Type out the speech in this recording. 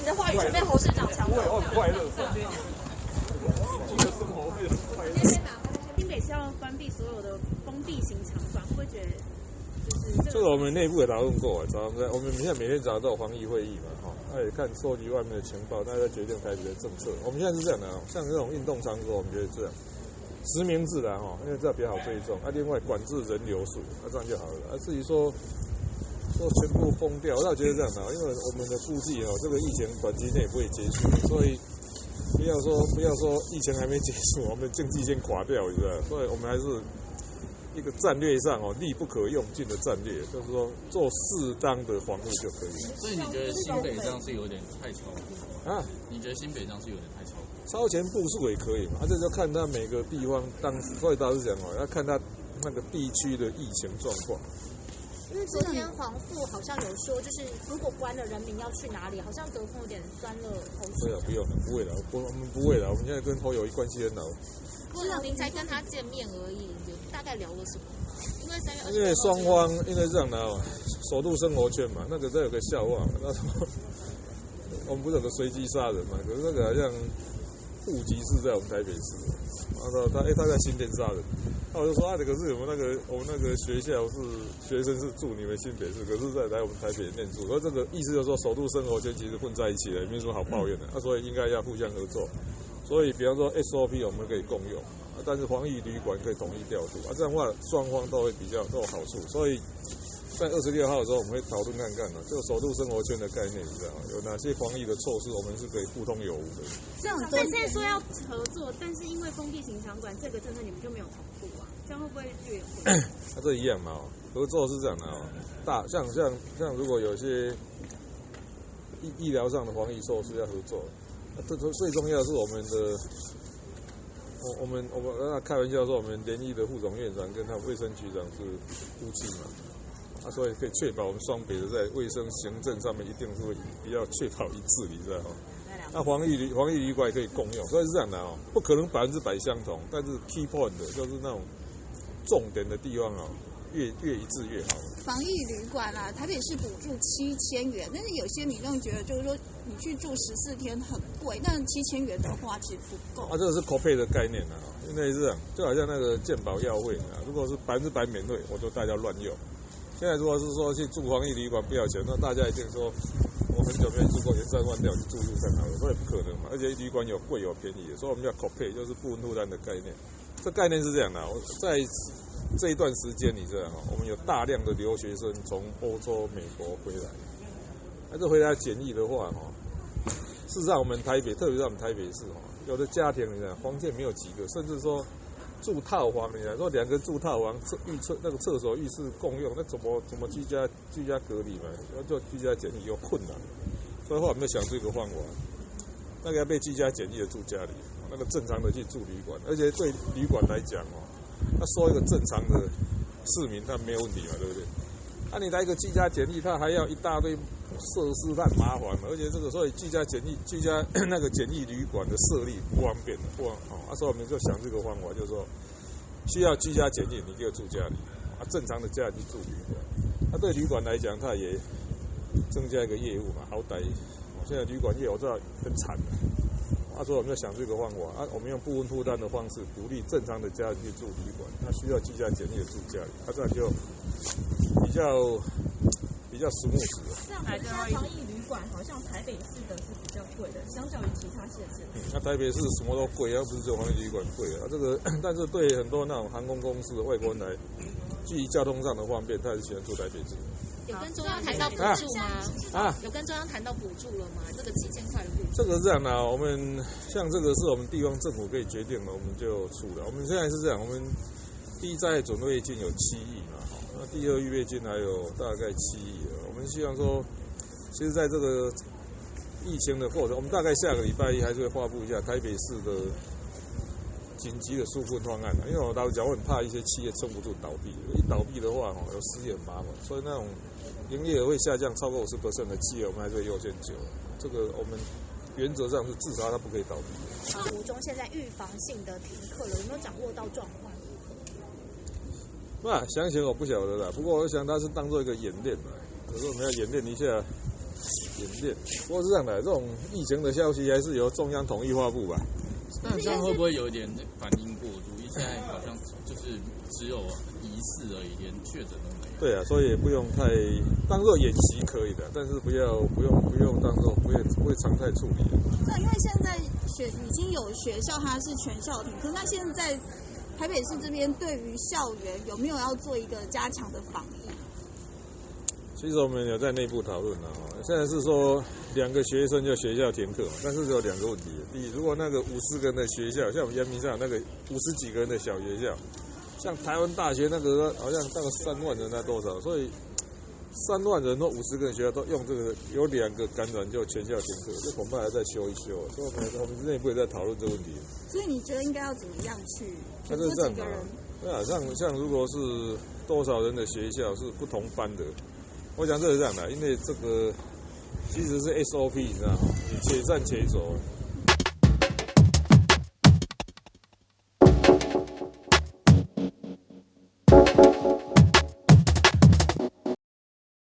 的话语权被侯市长抢走。我很快乐。生活会很快乐。新北市要关闭所有的封闭型场馆，会不会觉得就是这个我们内部也讨论过，我们现在每天早上都有防疫会议嘛，那也看收集外面的情报，大家决定台北的政策。我们现在是这样的，像这种运动场所，我们觉得这样实名制的因为这样比较好追踪。另外管制人流数，这样就好了。至于说全部封掉，我倒觉得这样的，因为我们的估计这个疫情短期内不会结束，所以不要说疫情还没结束，我们经济先垮掉，你知道？所以我们还是一个战略上力不可用尽的战略，就是说做适当的防护就可以了。所以你觉得新北这样是有点太超过啊？你觉得新北这样是有点太超过？超前部署也可以嘛，这就看他每个地方所以倒是讲要看他那个地区的疫情状况。因为昨天黄复好像有说，就是如果关了，人民要去哪里？好像德丰有点酸了口水。不用了，不会了，我们不会了。我们现在跟侯友谊关系很好。不过您才跟他见面而已，有大概聊了什么？因为双方因为这样的首都生活圈嘛，那个这有个笑话嘛，那时候我们不是有个随机杀人嘛，可是那个好像户籍是在我们台北市，然后他在新店杀人。那我就说可是我们那个学校是学生是住你们新北市，可是在来我们台北念书，而这个意思就是说首都生活圈其实混在一起了，也没什么好抱怨的。所以应该要互相合作。所以比方说 SOP 我们可以共用，但是防疫旅馆可以统一调度这样的话双方都会比较都有好处。所以在26号的时候我们会讨论看看这个首都生活圈的概念，你知道吗？有哪些防疫的措施我们是可以互通有无的。这样，但现在说要合作，但是因为封闭型场馆这个政策你们就没有同步啊，这样会不会略有？这一样嘛，合作是这样的像如果有些医疗上的防疫措施要合作，这最重要的是我们开玩笑说我们联谊的副总院长跟他们卫生局长是夫妻嘛，所以可以确保我们双北的在卫生行政上面一定是会比较确保一致，你知道吗？那防疫旅馆也可以共用，所以是这样的不可能100%相同，但是 key point 的就是那种重点的地方越一致越好。防疫旅馆台北市补助7000元，但是有些民众觉得就是说你去住14天很贵，但7000元的话其实不够。这个是 copay 的概念因为是这样，就好像那个健保药费如果是100%免费，我就大家乱用。现在如果是说去住防疫旅馆不要钱，那大家一定说我很久没住过，3万掉去住看好了，所以不可能嘛。而且旅馆有贵有便宜的，所以我们叫 copay， 就是部分负担的概念。这概念是这样的，在这一段时间你知道我们有大量的留学生从欧洲、美国回来，这回来检疫的话事实上我们台北，特别是我们台北市有的家庭你知道房间没有几个，甚至说住套房，你知道说2个人住套房，那个厕所浴室共用，那怎么居家隔离嘛？要做居家检疫有困难，所以后来我们就想出一个方法，那个要被居家检疫的住家里，那个正常的去住旅馆，而且对旅馆来讲他收一个正常的市民，那没有问题嘛，对不对？你来一个居家检疫，他还要一大堆设施，太麻烦了，而且所以居家那个检疫旅馆的设立不方便所以我们就想这个方法，就是说需要居家检疫，你就住家里正常的家里去住旅馆。对旅馆来讲，它也增加一个业务嘛，好歹现在旅馆业我知道很惨所以我们就想这个方法我们用部分负担的方式鼓励正常的家人去住旅馆，需要居家检疫的住家里，这样就比较smooth了。这样子，防疫旅馆好像台北市的是比较贵的，相较于其他县市。台北市什么都贵，不是只有防疫旅馆贵这个，但是对很多那种航空公司的外国人来，基于交通上的方便，他还是喜欢住台北市。有跟中央谈到补助吗？有跟中央谈到补助了吗？这个7000块的补助。这个是这样我们像这个是我们地方政府可以决定的，我们就出了。我们现在是这样，我们第一灾害准备金有7亿嘛，那第二预备金还有大概7亿了。我们希望说，其实在这个疫情的过程，我们大概下个礼拜1还是会发布一下台北市的紧急的纾困方案因为我老实讲，我很怕一些企业撑不住倒闭，一倒闭的话有失业很麻烦，所以那种营业额会下降超过50%的企业，我们还是会优先救。这个我们原则上是至少它不可以倒闭。国中现在预防性的停课了，有没有掌握到状况？详情我不晓得啦，不过我想它是当做一个演练可是我们要演练一下演练。不过是这样的，这种疫情的消息还是由中央统一发布吧。但这样会不会有一点反应过度？因为现在好像就是只有疑似而已，连确诊都没有。对啊，所以也不用太当做演习可以的，但是不用当做不会常态处理。那因为现在已经有学校它是全校停课，那现在台北市这边对于校园有没有要做一个加强的防疫？其实我们有在内部讨论了，现在是说2个学生就学校停课，但是有2个问题。第一，如果那个50个人的学校，像我们阳明山那个50几个人的小学校，像台湾大学那个好像大概3万人，那多少？所以3万人或50个人学校都用这个，有2个感染就全校停课，这恐怕还在修一修。所以我们内部也在讨论这个问题。所以你觉得应该要怎么样去？那就是这样嘛。对啊，像如果是多少人的学校是不同班的。我想这是这样的，因为这个其实是 SOP， 你知道吗？你且战且走。